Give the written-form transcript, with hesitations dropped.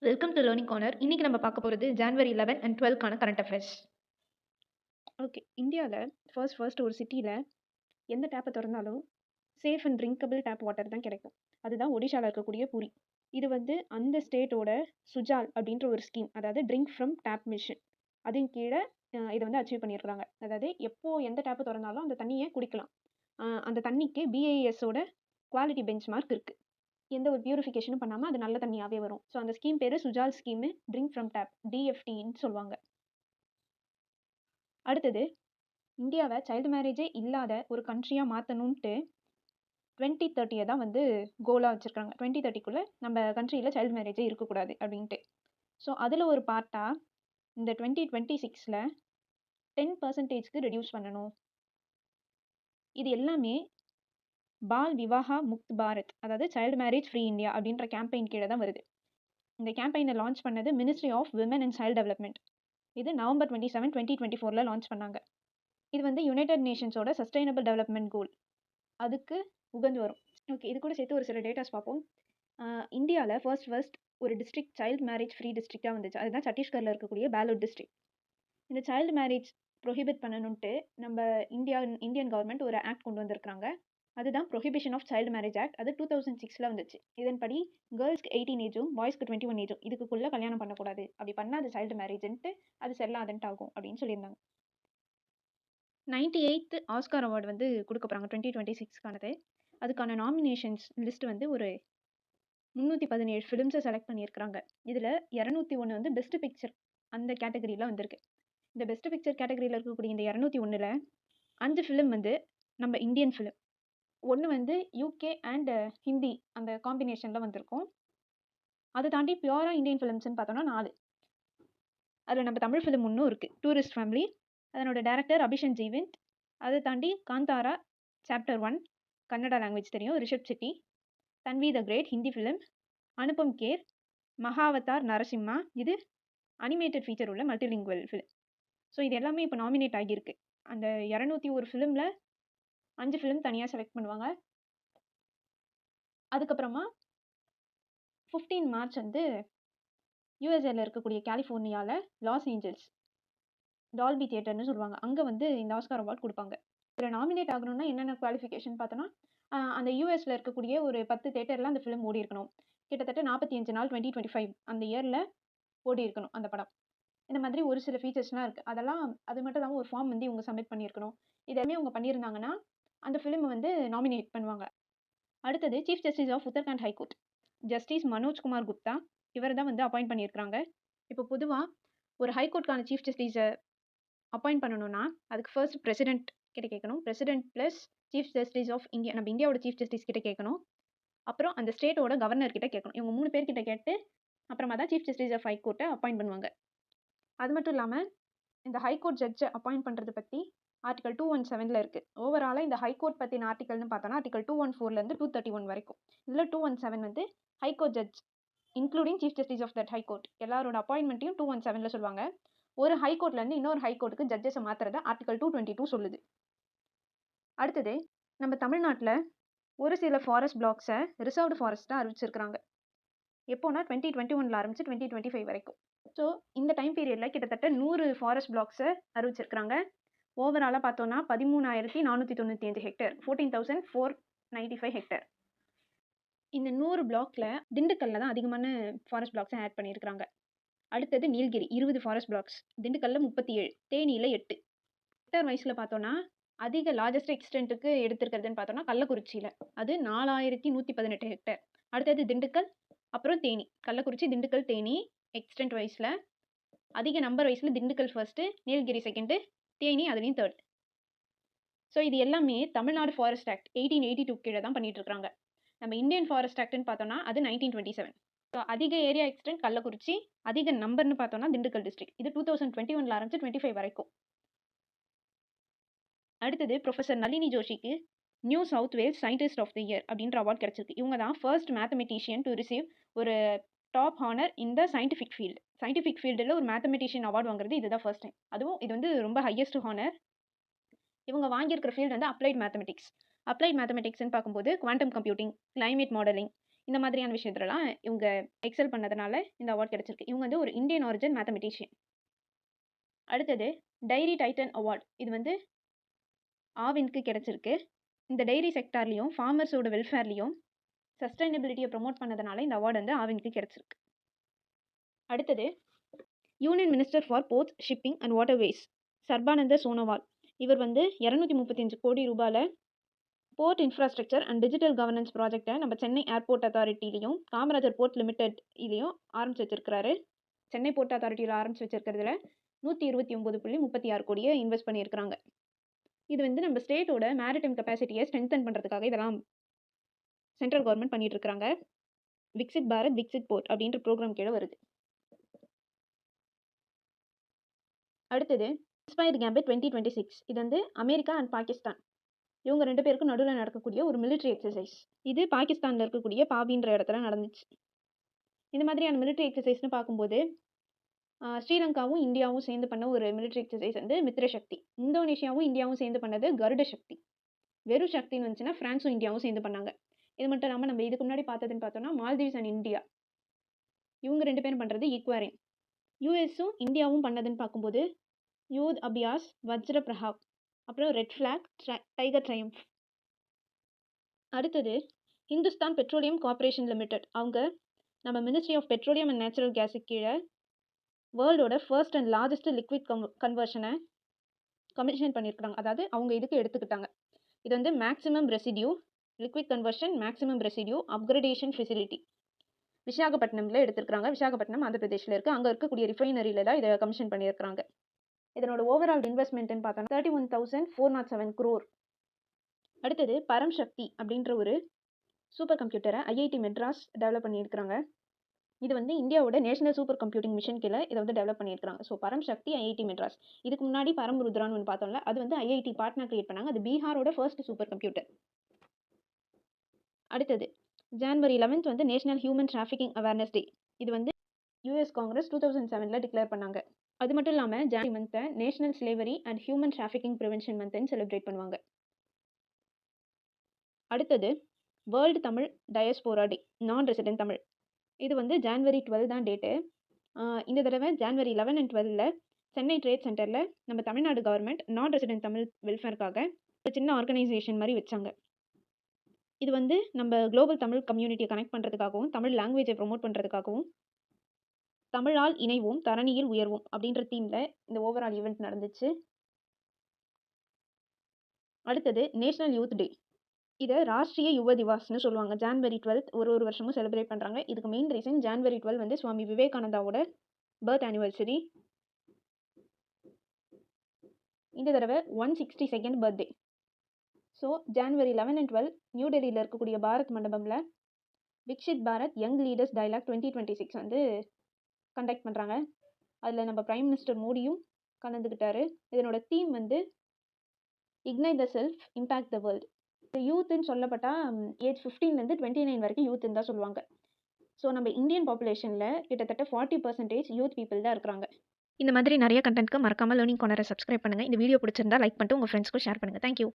Welcome to learning corner. இன்னைக்கு நம்ம பார்க்க போகிறது ஜான்வரி 11 அண்ட் 12க்கான கரண்ட் அஃபேர்ஸ். ஓகே, இந்தியாவில் ஃபர்ஸ்ட் ஒரு சிட்டியில் எந்த டேப்பை திறந்தாலும் safe and drinkable tap water தான் கிடைக்கும். அதுதான் ஒடிஷாவில் இருக்கக்கூடிய பூரி. இது அந்த ஸ்டேட்டோட சுஜால் அப்படின்ற ஒரு ஸ்கீம், அதாவது ட்ரிங்க் ஃப்ரம் டேப் மிஷன், அதன் கீழே இதை அச்சீவ் பண்ணியிருக்கிறாங்க. அதாவது எப்போ எந்த டேப்பை திறந்தாலும் அந்த தண்ணியை குடிக்கலாம். அந்த தண்ணிக்கு BISஓட குவாலிட்டி பெஞ்ச் மார்க் இருக்குது. எந்த ஒரு பியூரிஃபிகேஷனும் பண்ணாமல் அது நல்ல தண்ணியாகவே வரும். ஸோ அந்த ஸ்கீம் பேர் சுஜால் ஸ்கீமு ட்ரிங்க் ஃப்ரம் டேப், DFTன்னு சொல்லுவாங்க. அடுத்தது, இந்தியாவை சைல்டு மேரேஜே இல்லாத ஒரு கண்ட்ரியாக மாற்றணுன்ட்டு 2030 தான் கோலாக வச்சுருக்காங்க. 2030க்குள்ளே நம்ம கண்ட்ரியில் சைல்டு மேரேஜே இருக்கக்கூடாது அப்படின்ட்டு. ஸோ அதில் ஒரு பார்ட்டாக இந்த 2026ல் 10% ரெடியூஸ் பண்ணணும். இது எல்லாமே பால் விவாஹா முக்த் பாரத், அதாவது சைல்டு மேரேஜ் ஃப்ரீ இந்தியா அப்படின்ற கேம்பெயின் கீழே தான் வருது. இந்த கேம்பெயினை லான்ச் பண்ணது ministry of women and child development. இது நவம்பர் 27, 2024 லான்ச் பண்ணாங்க. இது யுனைடெட் நேஷன்ஸோட சஸ்டைனபிள் டெவலப்மெண்ட் கோல், அதுக்கு உகந்து வரும். ஓகே, இது கூட சேர்த்து ஒரு சில டேட்டாஸ் பார்ப்போம். இந்தியாவில் ஃபர்ஸ்ட் ஒரு டிஸ்ட்ரிக்ட் சைல்டு மேரேஜ் ஃப்ரீ டிஸ்ட்ரிக்டாக வந்துச்சு. அதுதான் சத்தீஸ்கரில் இருக்கக்கூடிய பேலூர் டிஸ்ட்ரிக்ட். இந்த சைல்டு மேரேஜ் ப்ரொஹிபிட் பண்ணணுன்ட்டு நம்ம இந்தியன் கவர்மெண்ட் ஒரு ஆக்ட் கொண்டு வந்திருக்காங்க. அதுதான் prohibition of child marriage act. அது 2006 வந்துச்சு. இதன்படி கேர்ள்ஸ்க்கு 18 ஏஜும் பாய்ஸ்க்கு 21 ஏஜும் இதுக்குள்ளே கல்யாணம் பண்ணக்கூடாது. அப்படி பண்ணால் அது சைல்டு மேரேஜ்ன்ட்டு அது செல்லாதன்ட்டு ஆகும் அப்படின்னு சொல்லியிருந்தாங்க. 98th ஆஸ்கார் அவார்டு கொடுக்க போகிறாங்க 2026க்கானது. அதுக்கான நாமினேஷன்ஸ் லிஸ்ட் ஒரு 317 ஃபிலிம்ஸை செலக்ட் பண்ணியிருக்கிறாங்க. இதில் 201 பெஸ்ட் பிக்சர் அந்த கேட்டகரியில் வந்திருக்கு. இந்த பெஸ்ட் பிக்சர் கேட்டகரியில் இருக்கக்கூடிய இந்த 201ல் 5 ஃபிலிம் நம்ம இந்தியன் ஃபிலிம், ஒன்று UK அண்ட் ஹிந்தி அந்த காம்பினேஷனில் வந்திருக்கும். அதை தாண்டி பியூராக இந்தியன் ஃபிலிம்ஸ்ன்னு பார்த்தோன்னா 4. அதில் நம்ம தமிழ் ஃபிலிம் ஒன்றும் இருக்குது, டூரிஸ்ட் ஃபேமிலி, அதனோட டேரக்டர் அபிஷன் ஜீவந்த். அதை தாண்டி காந்தாரா சாப்டர் 1 கன்னடா லாங்குவேஜ் தெரியும், Rishab Shetty. Tanvi the great Hindi film, Anupam Kher, Mahavatar Narsimha, இது அனிமேட்டட் ஃபீச்சர் உள்ள மல்டிலிங்குவல் ஃபிலிம். ஸோ இது எல்லாமே இப்போ நாமினேட் ஆகியிருக்கு. அந்த 201 ஃபிலிமில் 5 ஃபிலிம் தனியாக செலக்ட் பண்ணுவாங்க. அதுக்கப்புறமா 15 மார்ச் யூஎஸ்ஏல இருக்கக்கூடிய கலிஃபோர்னியாவில் லாஸ் ஏஞ்சல்ஸ் டால்பி தியேட்டர்னு சொல்லுவாங்க, அங்கே இந்த ஆஸ்கார் அவார்ட் கொடுப்பாங்க. இதில் நாமினேட் ஆகணும்னா என்னென்ன குவாலிஃபிகேஷன் பார்த்தோன்னா, அந்த யூஎஸில் இருக்கக்கூடிய ஒரு 10 தேட்டரில் அந்த ஃபிலிம் ஓடி இருக்கணும். கிட்டத்தட்ட 45 நாள் 2025 அந்த இயரில் ஓடி இருக்கணும் அந்த படம். இந்த மாதிரி ஒரு சில ஃபீச்சர்ஸ்லாம் இருக்குது. அது மட்டும் இல்லாமல் ஒரு ஃபார்ம் இவங்க சப்மிட் பண்ணியிருக்கணும். இதெல்லாமே அவங்க பண்ணியிருந்தாங்கன்னா அந்த ஃபிலிமை நாமினேட் பண்ணுவாங்க. அடுத்தது, chief justice of Uttarakhand high court justice Manoj Kumar Gupta, இவர் தான் அப்பாயிண்ட் பண்ணியிருக்கிறாங்க. இப்போ பொதுவாக ஒரு ஹைகோர்ட்கான சீஃப் ஜஸ்டிஸை அப்பாயிண்ட் பண்ணணும்னா அதுக்கு ஃபர்ஸ்ட் பிரசிடென்ட் கிட்ட கேட்கணும். President plus chief justice of India, நம்ம இந்தியாவோட சீஃப் ஜஸ்டிஸ் கிட்ட கேட்கணும். அப்புறம் அந்த ஸ்டேட்டோட கவர்னர் கிட்ட கேட்கணும். இவங்க 3 பேர்கிட்ட கேட்டு அப்புறமா தான் சீஃப் ஜஸ்டிஸ் ஆஃப் ஹைகோர்ட்டை அப்பாயிண்ட் பண்ணுவாங்க. அது மட்டும் இல்லாமல் இந்த ஹைகோர்ட் ஜட்ஜை அப்பாயிண்ட் பண்ணுறது பற்றி ஆர்டிகல் 217 இருக்குது. ஓவராலாக இந்த ஹைகோர்ட் பற்றின ஆர்டிகல்னு பார்த்தோன்னா ஆர்டிகல் 214 231 வரைக்கும். இதில் 217 high court judge including chief justice of that high court எல்லாரோட அப்பாயின்மெண்ட்டையும் 217 சொல்லுவாங்க. ஒரு ஹைகோர்ட்லேருந்து இன்னொரு ஹைகோர்ட்டுக்கு ஜட்ஜஸை மாற்றுறத ஆர்டிகல் 222 சொல்லுது. அடுத்தது, நம்ம தமிழ்நாட்டில் ஒரு சில ஃபாரஸ்ட் பிளாக்ஸை ரிசர்வ்டு ஃபாரஸ்ட்டாக அறிவிச்சிருக்கிறாங்க. எப்போனா 2021 ஆரம்பிச்சு 2025 வரைக்கும். ஸோ இந்த டைம் பீரியடில் கிட்டத்தட்ட 100 ஃபாரஸ்ட் பிளாக்ஸை அறிவிச்சிருக்கிறாங்க. ஓவராலாக பார்த்தோன்னா 13,495 ஹெக்டேர், 14,495 ஹெக்டேர். இந்த 100 பிளாக்ல திண்டுக்கல்ல தான் அதிகமான ஃபாரஸ்ட் பிளாக்ஸை ஆட் பண்ணியிருக்கிறாங்க. அடுத்தது நீலகிரி 20 ஃபாரஸ்ட் பிளாக்ஸ், திண்டுக்கல்ல 37, தேனியில் 8. ஹெக்டர் வயசில் பார்த்தோன்னா அதிக லார்ஜஸ்ட் எக்ஸ்டென்ட்டுக்கு எடுத்திருக்கிறதுன்னு பார்த்தோன்னா கள்ளக்குறிச்சியில், அது 4,118 ஹெக்டேர். அடுத்தது திண்டுக்கல், அப்புறம் தேனி. கள்ளக்குறிச்சி, திண்டுக்கல், தேனி எக்ஸ்டென்ட் வைஸில் அதிக நம்பர் வைஸில் திண்டுக்கல் ஃபர்ஸ்ட்டு, நீலகிரி செகண்டு, தேனி அதுலேயும் 3rd. ஸோ இது எல்லாமே தமிழ்நாடு ஃபாரஸ்ட் ஆக்ட் 1882 கீழே தான் பண்ணிட்டு இருக்காங்க. நம்ம இந்தியன் ஃபாரஸ்ட் ஆக்ட்னு பார்த்தோன்னா அது 1927. ஸோ அதிக ஏரியா எக்ஸ்டென்ட் கள்ளக்குறிச்சி, அதிக நம்பர்னு பார்த்தோன்னா திண்டுக்கல் டிஸ்ட்ரிக்ட். இது 2021 ஆரம்பிச்சு 25 வரைக்கும். அடுத்தது, ப்ரொஃபஸர் நளினி ஜோஷிக்கு New South Wales scientist of the year அப்படின்ற அவார்ட் கிடச்சிருக்கு. இவங்க தான் ஃபர்ஸ்ட் மேத்தமெட்டிஷியன் டு ரிசீவ் ஒரு டாப் ஹானர் இந்த சயின்டிஃபிக் ஃபீல்டு. சயின்டிஃபிக் ஃபீல்டில் ஒரு மேத்தமெட்டிஷியன் அவார்டு வாங்குறது இதுதான் ஃபர்ஸ்ட் டைம். அதுவும் இது ரொம்ப ஹையஸ்ட் ஹானர். இவங்க வாங்கியிருக்கிற ஃபீல்டு அப்ளைட் மேத்தமெட்டிக்ஸ். அப்ளைட் மேத்தமெட்டிக்ஸ்ன்னு பார்க்கும்போது குவாண்டம் கம்ப்யூட்டிங், கிளைமேட் மாடலிங், இந்த மாதிரியான விஷயத்துலலாம் இவங்க எக்ஸல் பண்ணதுனால இந்த அவார்ட் கிடைச்சிருக்கு. இவங்க வந்து ஒரு இந்தியன் ஆரிஜின் மேத்தமெட்டிஷியன். அடுத்தது டைரி டைட்டன் அவார்ட். இது வந்து ஆவினுக்கு கிடைச்சிருக்கு. இந்த டைரி செக்டார்லயும் ஃபார்மர்ஸோட வெல்ஃபேர்லயும் சஸ்டைனபிலிட்டியை ப்ரமோட் பண்ணதுனால இந்த அவார்டு வந்து ஆவினுக்கு கிடைச்சிருக்கு. அடுத்தது union minister for ports, shipping and waterways Sarbananda Sonowal. இவர் வந்து 235 கோடி ரூபாயில் port infrastructure and digital governance ப்ராஜெக்டை நம்ம சென்னை ஏர்போர்ட் அத்தாரிட்டிலையும் காமராஜர் போர்ட் லிமிடெட் இதையும் ஆரம்பிச்சு வச்சிருக்கிறாரு. சென்னை போர்ட் அத்தாரிட்டியில் ஆரம்பிச்சு வச்சிருக்கிறதுல 129.36 கோடியை இன்வெஸ்ட் பண்ணியிருக்கிறாங்க. இது வந்து நம்ம ஸ்டேட்டோட மேரிடைம் கெப்பாசிட்டியை ஸ்ட்ரென்தன் பண்ணுறதுக்காக இதெல்லாம் சென்ட்ரல் கவர்மெண்ட் பண்ணிட்டு இருக்காங்க. விக்சித் பாரத் விக்சித் போர்ட் அப்படின்ற ப்ரோக்ராம் கீழே வருது. அடுத்தது இன்ஸ்பயர் கேம்பட் 2026. இது வந்து அமெரிக்கா அண்ட் பாகிஸ்தான் இவங்க 2 பேருக்கும் நடுவில் நடக்கக்கூடிய ஒரு மிலிட்ரி எக்ஸசைஸ். இது பாகிஸ்தானில் இருக்கக்கூடிய பாபின்ற இடத்துல நடந்துச்சு. இந்த மாதிரியான மிலிட்ரி எக்ஸசைஸ்னு பார்க்கும்போது ஸ்ரீலங்காவும் இந்தியாவும் சேர்ந்து பண்ண ஒரு மிலிட்ரி எக்ஸசைஸ் வந்து மித்ர சக்தி. இந்தோனேஷியாவும் இந்தியாவும் சேர்ந்து பண்ணது கருட சக்தி. வெறும் சக்தின்னு வந்துச்சுன்னா ஃப்ரான்ஸும் இந்தியாவும் சேர்ந்து பண்ணாங்க. இது மட்டும் இல்லாமல் நம்ம இதுக்கு முன்னாடி பார்த்ததுன்னு பார்த்தோம்னா மால்தீவ்ஸ் அண்ட் இந்தியா இவங்க 2 பேரும் பண்ணுறது ஈக்வாரின். யூஎஸும் இந்தியாவும் பண்ணதுன்னு பார்க்கும்போது யூத் அபியாஸ், வஜ்ர பிரஹாவ், அப்புறம் ரெட் ஃப்ளாக், டைகர் ட்ரையம்ஃப். அடுத்தது ஹிந்துஸ்தான் பெட்ரோலியம் கார்பரேஷன் லிமிடெட். அவங்க நம்ம ministry of petroleum and natural கேஸுக்கு கீழே வேர்ல்டோட ஃபர்ஸ்ட் அண்ட் லார்ஜஸ்ட் லிக்விட் கன்வர்ஷனை கமிஷன் பண்ணியிருக்காங்க. அதாவது அவங்க இதுக்கு எடுத்துக்கிட்டாங்க. இது வந்து maximum residue liquid conversion maximum residue upgradation facility விசாகப்பட்டினமில் எடுத்துருக்காங்க. விசாகப்பட்டினம் ஆந்திர பிரதேஷில் இருக்குது. அங்கே இருக்கக்கூடிய ரிஃபைனரியில் தான் இதை கமிஷன் பண்ணியிருக்காங்க. இதனோட ஓவரால் இன்வெஸ்ட்மெண்ட்னு பார்த்தோன்னா 31,407 crore. அடுத்தது பரம் சக்தி அப்படின்ற ஒரு சூப்பர் கம்ப்யூட்டரை ஐஐடி மெட்ராஸ் டெவலப் பண்ணியிருக்கிறாங்க. இது வந்து இந்தியாவோட நேஷனல் சூப்பர் கம்ப்யூட்டிங் மிஷன் கீழே இதை வந்து டெவலப் பண்ணியிருக்காங்க. ஸோ பரம் சக்தி ஐஐடி மெட்ராஸ். இதுக்கு முன்னாடி பரம் ருத்ரான்னு ஒன்று பார்த்தோம்ல, அது வந்து ஐஐடி பாட்னா கிரியேட் பண்ணாங்க. அது பீகாரோட ஃபர்ஸ்ட் சூப்பர் கம்ப்யூட்டர். அடுத்தது ஜான்வரி 11 வந்து national human trafficking awareness day. இது வந்து யூஎஸ் காங்கிரஸ் 2007 டிக்ளேர் பண்ணாங்க. அது மட்டும் இல்லாமல் ஜான்வரி மந்த்தை national slavery and human trafficking prevention மந்த்னு செலிப்ரேட் பண்ணுவாங்க. அடுத்தது வேர்ல்டு தமிழ் டயஸ்போரா டே, நான் ரெசிடென்ட் தமிழ். இது வந்து ஜான்வரி 12 தான் டேட்டு. இந்த தடவை ஜான்வரி 11 and 12 சென்னை ட்ரேட் சென்டரில் நம்ம தமிழ்நாடு கவர்மெண்ட் நான் ரெசிடென்ட் தமிழ் வெல்ஃபேருக்காக ஒரு சின்ன ஆர்கனைசேஷன் மாதிரி வச்சாங்க. இது வந்து நம்ம குளோபல் தமிழ் கம்யூனிட்டியை கனெக்ட் பண்ணுறதுக்காகவும் தமிழ் லாங்குவேஜை ப்ரொமோட் பண்ணுறதுக்காகவும் தமிழால் இணைவோம் தரணியில் உயர்வோம் அப்படின்ற தீமில் இந்த ஓவரால் ஈவெண்ட் நடந்துச்சு. அடுத்தது நேஷனல் யூத் டே. இதை ராஷ்ட்ரிய யுவ திவாஸ்னு சொல்லுவாங்க. ஜான்வரி 12 ஒரு வருஷமும் செலிப்ரேட் பண்ணுறாங்க. இதுக்கு மெயின் ரீசன் ஜான்வரி 12 வந்து சுவாமி விவேகானந்தாவோட பர்த் ஆனிவர்சரி. இந்த தடவை 162nd birthday. So January 11 and 12 new டெல்லியில் இருக்கக்கூடிய பாரத் மண்டபமில் Viksit Bharat young leaders dialogue 2026 வந்து கண்டக்ட் பண்ணுறாங்க. அதில் நம்ம பிரைம் மினிஸ்டர் மோடியும் கலந்துக்கிட்டாரு. இதனோட தீம் வந்து ignite the self impact the world. யூத்துன்னு சொல்லப்பட்டால் ஏஜ் 15 to 29 வரைக்கும் யூத்துன்னு தான் சொல்லுவாங்க. ஸோ நம்ம இந்தியன் பாப்புலேஷனில் கிட்டத்தட்ட 40% யூத் பீப்புள் தான் இருக்கிறாங்க. இந்த மாதிரி நிறைய கண்டென்ட்க்கு மறக்காமல் லேர்னிங் கார்னரை சப்ஸ்கிரைப் பண்ணுங்கள். இந்த வீடியோ பிடிச்சிருந்தா லைக் பண்ணிட்டு உங்கள் ஃப்ரெண்ட்ஸ்க்கும் ஷேர் பண்ணுங்கள். தேங்க்யூ.